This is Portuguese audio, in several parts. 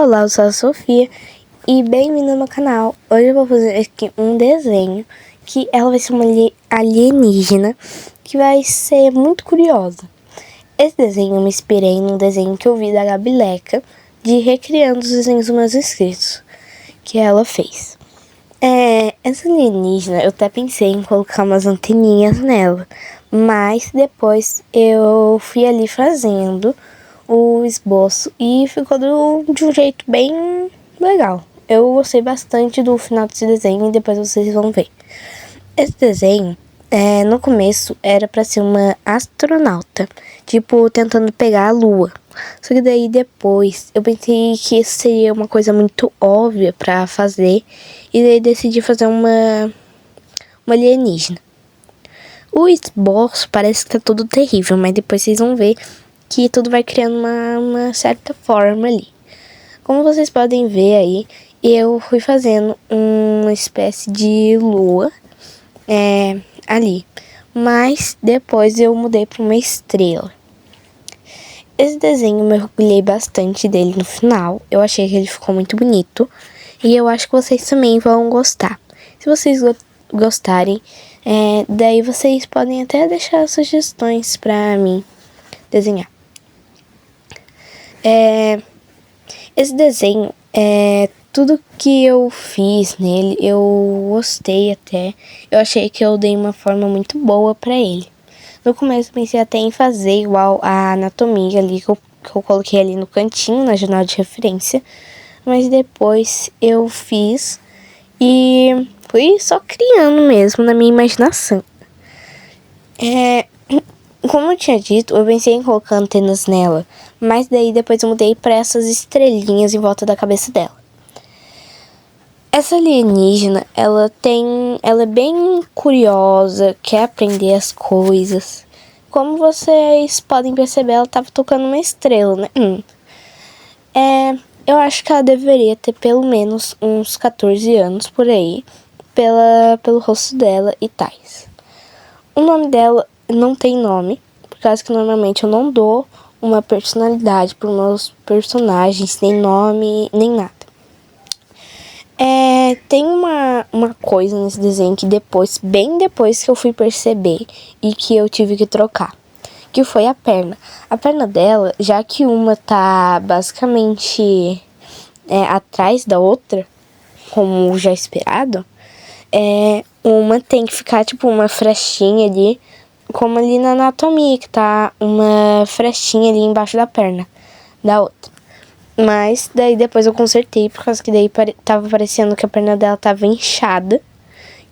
Olá, eu sou a Sofia e bem-vindo ao meu canal. Hoje eu vou fazer aqui um desenho que ela vai ser uma alienígena que vai ser muito curiosa. Esse desenho eu me inspirei num desenho que eu vi da Gabi Leca de recriando os desenhos dos meus inscritos que ela fez. Essa alienígena eu até pensei em colocar umas anteninhas nela, mas depois eu fui ali fazendo o esboço e ficou de um jeito bem legal. Eu gostei bastante do final desse desenho e depois vocês vão ver. Esse desenho, no começo, era pra ser uma astronauta, tipo, tentando pegar a lua. Só que daí depois eu pensei que isso seria uma coisa muito óbvia pra fazer e daí decidi fazer uma alienígena. O esboço parece que tá tudo terrível, mas depois vocês vão ver que tudo vai criando uma certa forma ali. Como vocês podem ver aí, eu fui fazendo uma espécie de lua ali, mas depois eu mudei para uma estrela. Esse desenho eu mergulhei bastante dele no final, eu achei que ele ficou muito bonito e eu acho que vocês também vão gostar. Se vocês gostarem, daí vocês podem até deixar sugestões para mim desenhar. Esse desenho, tudo que eu fiz nele, eu gostei até. Eu achei que eu dei uma forma muito boa pra ele. No começo eu pensei até em fazer igual a anatomia ali, que eu coloquei ali no cantinho, na janela de referência. Mas depois eu fiz e fui só criando mesmo na minha imaginação. Como eu tinha dito, eu pensei em colocar antenas nela, mas daí depois eu mudei para essas estrelinhas em volta da cabeça dela. Essa alienígena, ela é bem curiosa, quer aprender as coisas. Como vocês podem perceber, ela estava tocando uma estrela, né? Eu acho que ela deveria ter pelo menos uns 14 anos por aí, pelo rosto dela e tais. O nome dela não tem nome, por causa que normalmente eu não dou uma personalidade para os meus personagens, nem nome, nem nada. Tem uma coisa nesse desenho que bem depois que eu fui perceber e que eu tive que trocar, que foi a perna. A perna dela, já que uma tá basicamente atrás da outra, como já esperado, uma tem que ficar tipo uma frechinha ali, como ali na anatomia, que tá uma frechinha ali embaixo da perna da outra. Mas daí depois eu consertei, por causa que daí tava parecendo que a perna dela tava inchada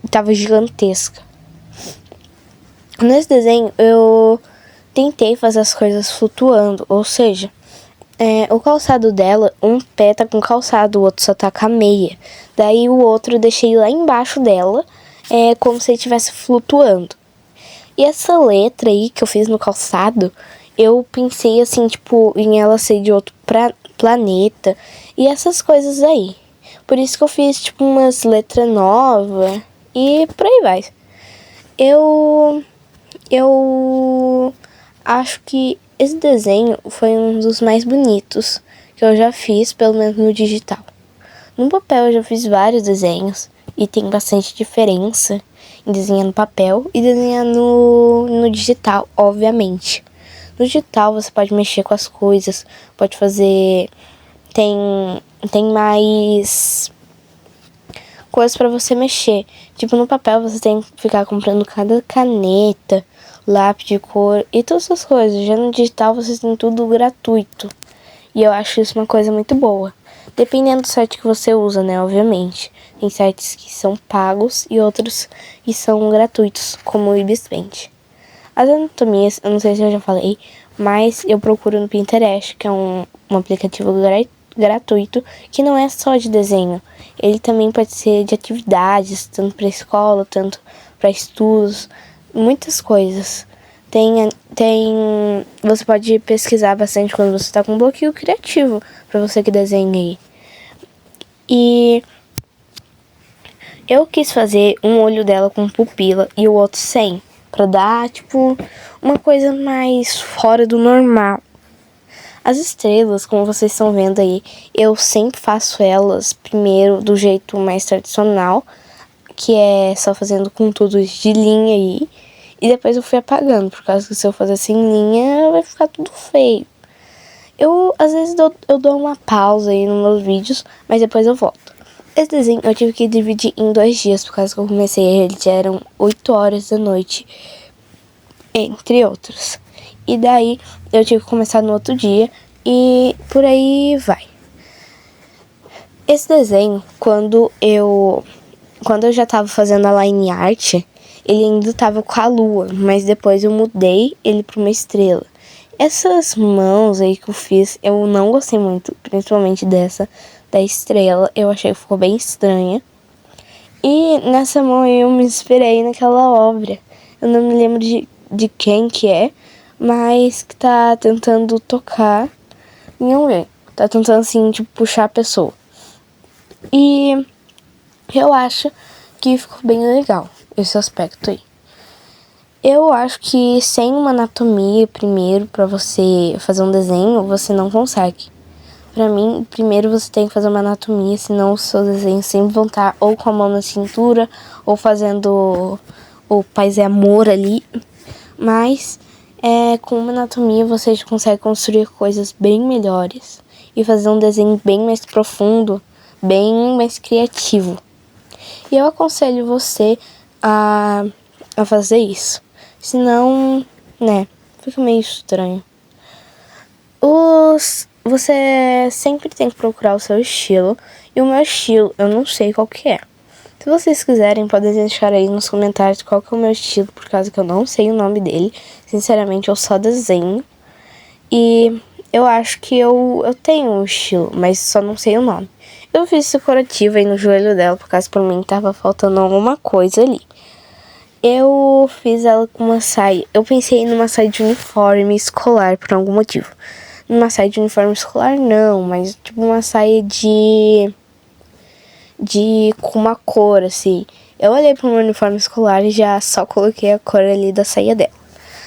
e tava gigantesca. Nesse desenho eu tentei fazer as coisas flutuando, ou seja, o calçado dela, um pé tá com calçado, o outro só tá com a meia. Daí o outro eu deixei lá embaixo dela, como se ele estivesse flutuando. E essa letra aí que eu fiz no calçado, eu pensei assim, tipo, em ela ser de outro planeta e essas coisas aí. Por isso que eu fiz, tipo, umas letras novas e por aí vai. Eu acho que esse desenho foi um dos mais bonitos que eu já fiz, pelo menos no digital. No papel eu já fiz vários desenhos e tem bastante diferença em desenhar no papel e desenhar no digital, obviamente. No digital você pode mexer com as coisas, pode fazer... Tem mais coisas pra você mexer. Tipo, no papel você tem que ficar comprando cada caneta, lápis de cor e todas essas coisas. Já no digital você tem tudo gratuito. E eu acho isso uma coisa muito boa. Dependendo do site que você usa, né, obviamente. Tem sites que são pagos e outros que são gratuitos, como o Ibisbend. As anatomias, eu não sei se eu já falei, mas eu procuro no Pinterest, que é um aplicativo gratuito, que não é só de desenho. Ele também pode ser de atividades, tanto para escola, tanto para estudos, muitas coisas. Você pode pesquisar bastante quando você está com bloqueio criativo, para você que desenha aí. E eu quis fazer um olho dela com pupila e o outro sem, pra dar, tipo, uma coisa mais fora do normal. As estrelas, como vocês estão vendo aí, eu sempre faço elas primeiro do jeito mais tradicional, que é só fazendo contornos de linha aí, e depois eu fui apagando, por causa que se eu fazer sem linha, vai ficar tudo feio. Eu, às vezes, eu dou uma pausa aí nos meus vídeos, mas depois eu volto. Esse desenho eu tive que dividir em 2 dias, por causa que eu comecei ele, já eram 8 horas da noite, entre outros. E daí, eu tive que começar no outro dia, e por aí vai. Esse desenho, quando eu já tava fazendo a line art, ele ainda tava com a lua, mas depois eu mudei ele pra uma estrela. Essas mãos aí que eu fiz, eu não gostei muito, principalmente dessa, da estrela, eu achei que ficou bem estranha. E nessa mão eu me inspirei naquela obra, eu não me lembro de quem que é, mas que tá tentando tocar em alguém, tá tentando assim, tipo, puxar a pessoa. E eu acho que ficou bem legal esse aspecto aí. Eu acho que sem uma anatomia primeiro para você fazer um desenho, você não consegue. Pra mim, primeiro você tem que fazer uma anatomia, senão os seus desenhos sempre vão estar ou com a mão na cintura, ou fazendo o paz e amor ali. Mas com uma anatomia você consegue construir coisas bem melhores e fazer um desenho bem mais profundo, bem mais criativo. E eu aconselho você a fazer isso. Senão, né, fica meio estranho. Você sempre tem que procurar o seu estilo. E o meu estilo, eu não sei qual que é. Se vocês quiserem, podem deixar aí nos comentários qual que é o meu estilo, por causa que eu não sei o nome dele. Sinceramente, eu só desenho. E eu acho que eu tenho um estilo, mas só não sei o nome. Eu fiz esse curativo aí no joelho dela, por causa que pra mim tava faltando alguma coisa ali. Eu fiz ela com uma saia. Eu pensei numa saia de uniforme escolar por algum motivo. Numa saia de uniforme escolar não, mas tipo uma saia de com uma cor assim. Eu olhei pro meu uniforme escolar e já só coloquei a cor ali da saia dela.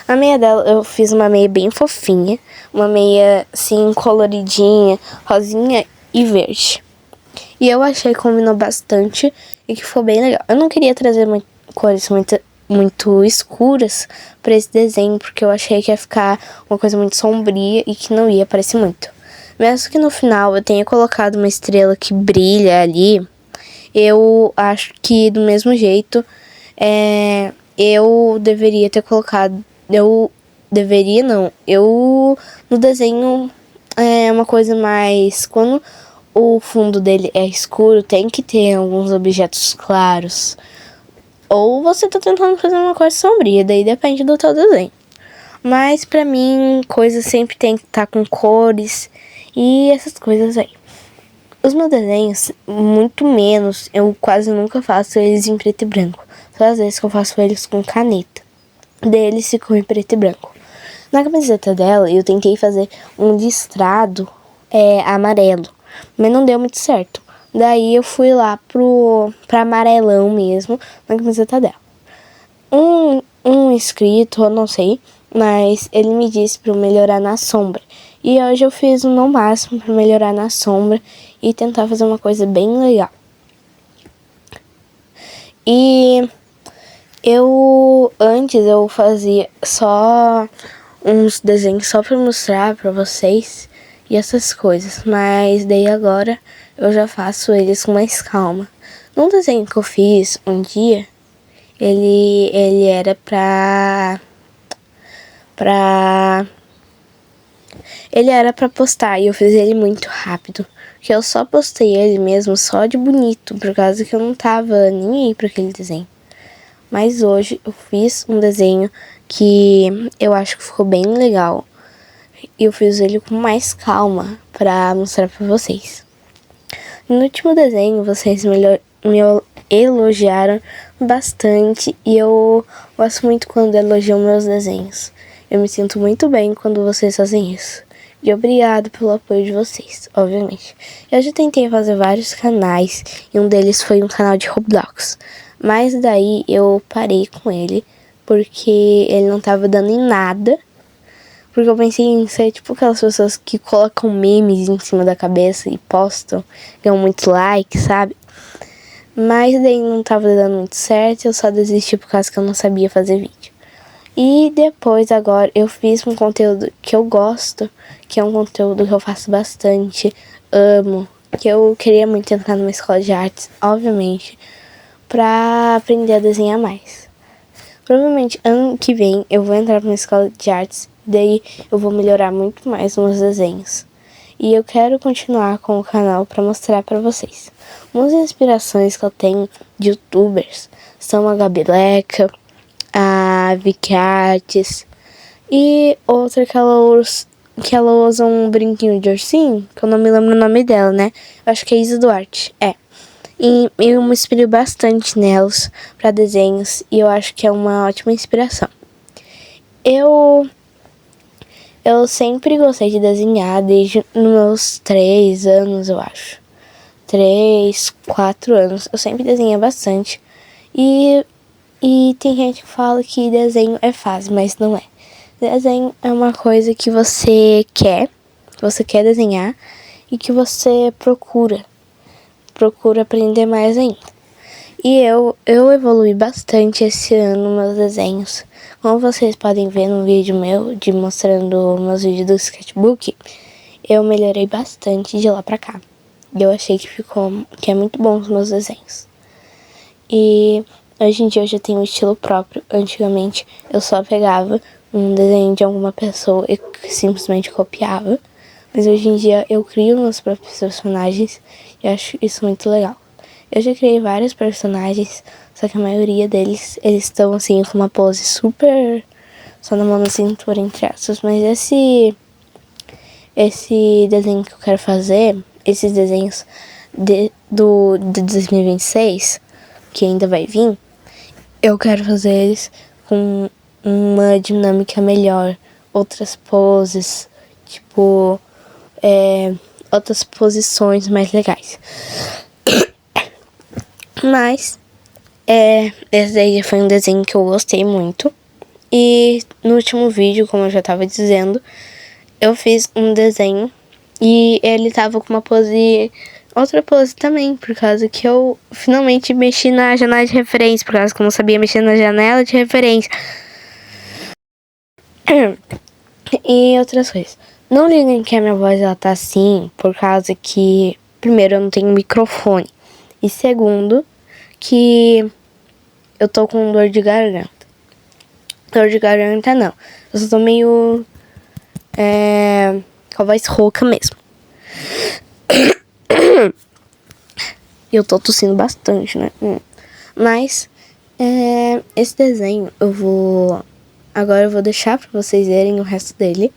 A meia dela eu fiz uma meia bem fofinha, uma meia assim coloridinha, rosinha e verde. E eu achei que combinou bastante e que ficou bem legal. Eu não queria trazer cores muito escuras para esse desenho, porque eu achei que ia ficar uma coisa muito sombria e que não ia aparecer muito. Mesmo que no final eu tenha colocado uma estrela que brilha ali, eu acho que do mesmo jeito eu deveria ter colocado. No desenho é uma coisa mais. Quando o fundo dele é escuro, tem que ter alguns objetos claros. Ou você tá tentando fazer uma coisa sombria, daí depende do teu desenho. Mas pra mim, coisas sempre tem que estar com cores e essas coisas aí. Os meus desenhos, muito menos, eu quase nunca faço eles em preto e branco. Só às vezes que eu faço eles com caneta. Daí eles ficam em preto e branco. Na camiseta dela, eu tentei fazer um listrado amarelo, mas não deu muito certo. Daí eu fui lá pra amarelão mesmo, na camiseta dela. Um inscrito, eu não sei, mas ele me disse pra eu melhorar na sombra. E hoje eu fiz o meu máximo pra melhorar na sombra e tentar fazer uma coisa bem legal. E antes eu fazia só uns desenhos só pra mostrar pra vocês e essas coisas, mas daí agora eu já faço eles com mais calma. Num desenho que eu fiz um dia, ele era ele era pra postar e eu fiz ele muito rápido, que eu só postei ele mesmo só de bonito, por causa que eu não tava nem aí pra aquele desenho. Mas hoje eu fiz um desenho que eu acho que ficou bem legal. E eu fiz ele com mais calma pra mostrar pra vocês. No último desenho, vocês me elogiaram bastante. E eu gosto muito quando elogiam meus desenhos. Eu me sinto muito bem quando vocês fazem isso. E obrigado pelo apoio de vocês, obviamente. Eu já tentei fazer vários canais. E um deles foi um canal de Roblox. Mas daí eu parei com ele, porque ele não tava dando em nada. Porque eu pensei em ser tipo aquelas pessoas que colocam memes em cima da cabeça e postam, ganham muito like, sabe? Mas daí não tava dando muito certo, eu só desisti por causa que eu não sabia fazer vídeo. E depois agora eu fiz um conteúdo que eu gosto, que é um conteúdo que eu faço bastante, amo, que eu queria muito entrar numa escola de artes, obviamente, pra aprender a desenhar mais. Provavelmente ano que vem eu vou entrar numa escola de artes, daí eu vou melhorar muito mais nos desenhos. E eu quero continuar com o canal para mostrar para vocês. Umas inspirações que eu tenho de youtubers são a Gabi Leca, a Vicky Artes e outra que ela usa um brinquinho de ursinho, que eu não me lembro o nome dela, né? Eu acho que é Isa Duarte, E eu me inspiro bastante nelas para desenhos e eu acho que é uma ótima inspiração. Eu sempre gostei de desenhar desde os meus 3 anos, eu acho. 3, 4 anos. Eu sempre desenhei bastante. E tem gente que fala que desenho é fácil, mas não é. Desenho é uma coisa que você quer desenhar e que você procura aprender mais ainda. E eu evolui bastante esse ano meus desenhos. Como vocês podem ver no vídeo meu, mostrando meus vídeos do sketchbook, eu melhorei bastante de lá pra cá. E eu achei que é muito bom os meus desenhos. E hoje em dia eu já tenho um estilo próprio. Antigamente eu só pegava um desenho de alguma pessoa e simplesmente copiava. Mas hoje em dia eu crio meus próprios personagens e acho isso muito legal. Eu já criei vários personagens, só que a maioria deles, eles estão assim com uma pose super só na mão na cintura, entre aspas. Mas esse desenho que eu quero fazer, esses desenhos de 2026, que ainda vai vir, eu quero fazer eles com uma dinâmica melhor, outras poses, tipo, outras posições mais legais. Mas, esse daí foi um desenho que eu gostei muito. E no último vídeo, como eu já tava dizendo, eu fiz um desenho e ele tava com uma pose, outra pose também, por causa que eu finalmente mexi na janela de referência, por causa que eu não sabia mexer na janela de referência. E outras coisas. Não liguem que a minha voz ela tá assim, por causa que, primeiro, eu não tenho microfone. E segundo, que eu tô com dor de garganta. Dor de garganta não. Eu só tô meio com a voz rouca mesmo. E eu tô tossindo bastante, né? Mas esse desenho agora eu vou deixar pra vocês verem o resto dele.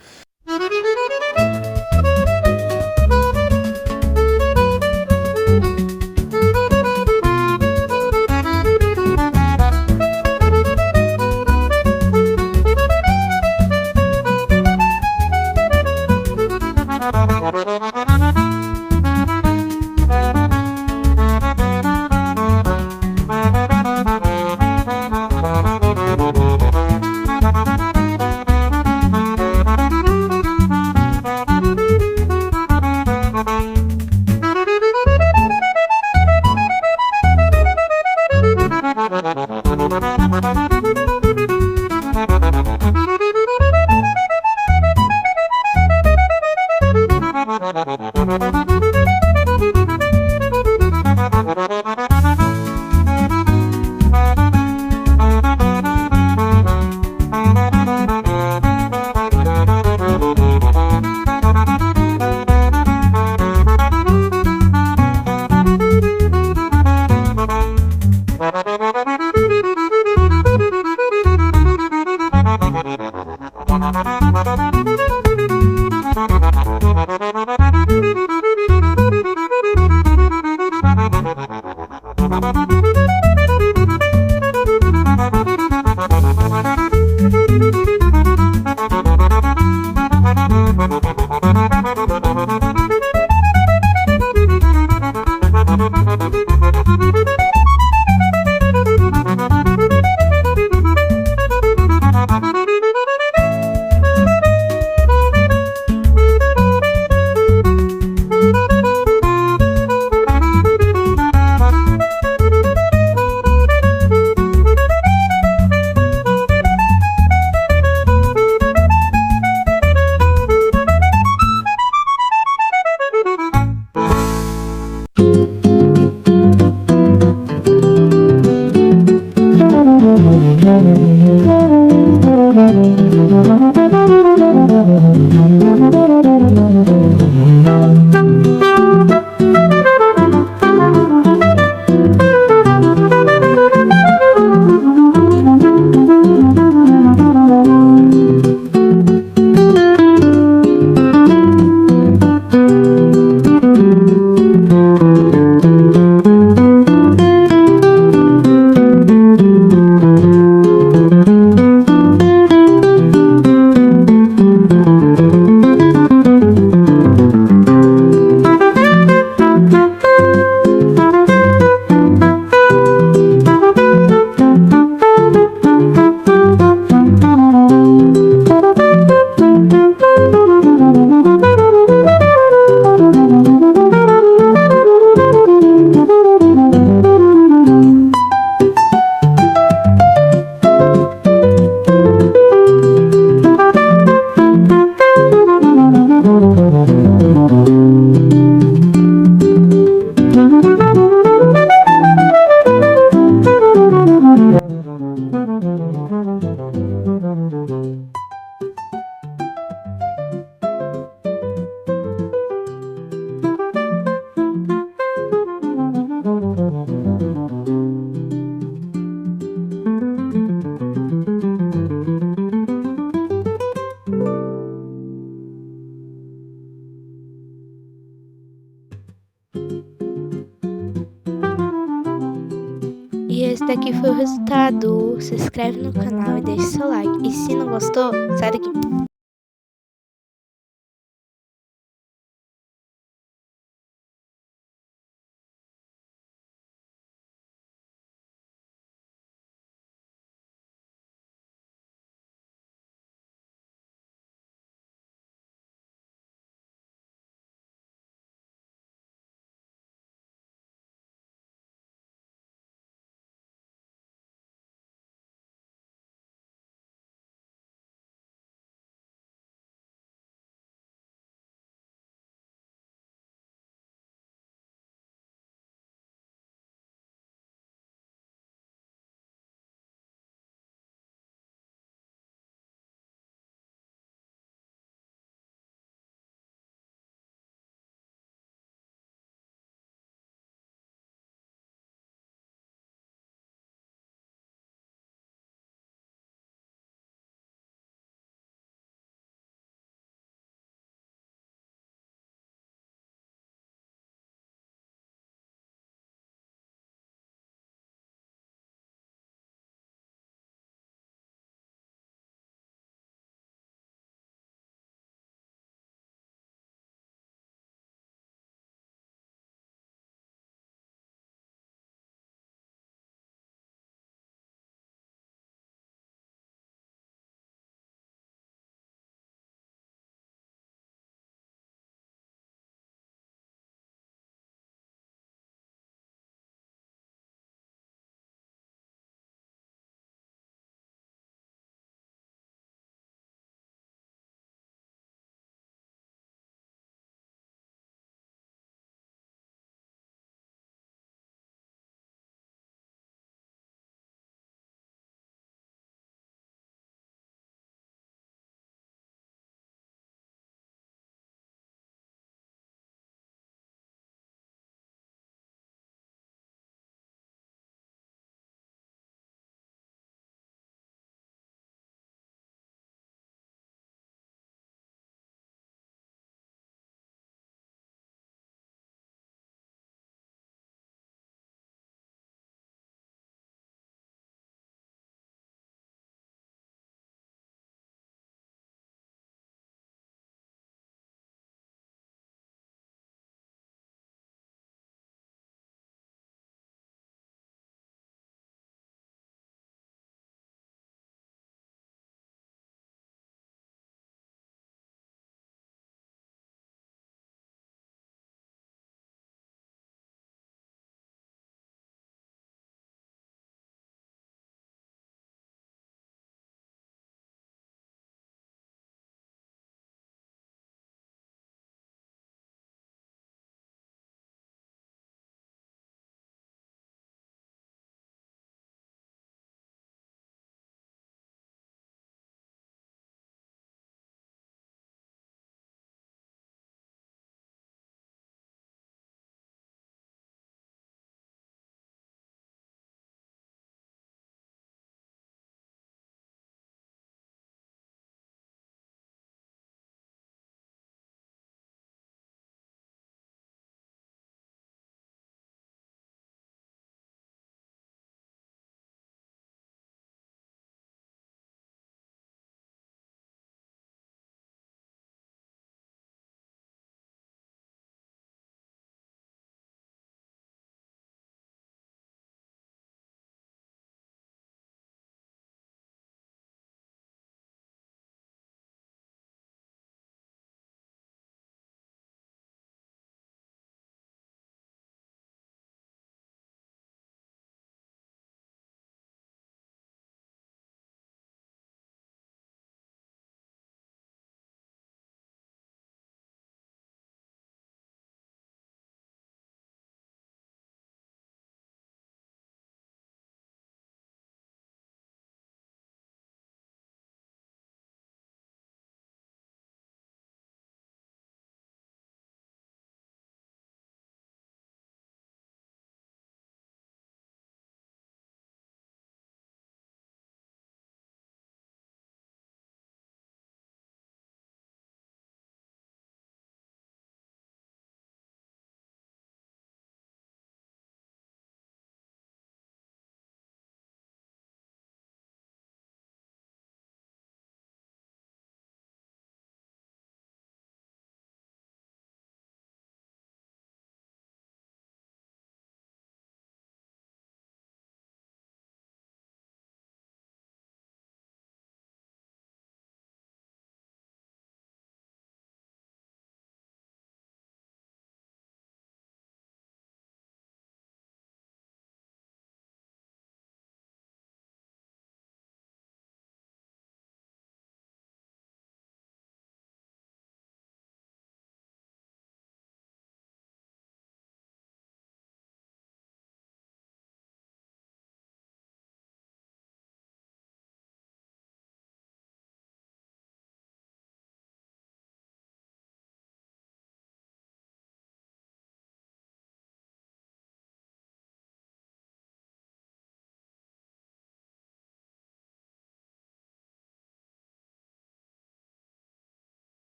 E esse daqui foi o resultado. Se inscreve no canal e deixa seu like. E se não gostou, sai daqui.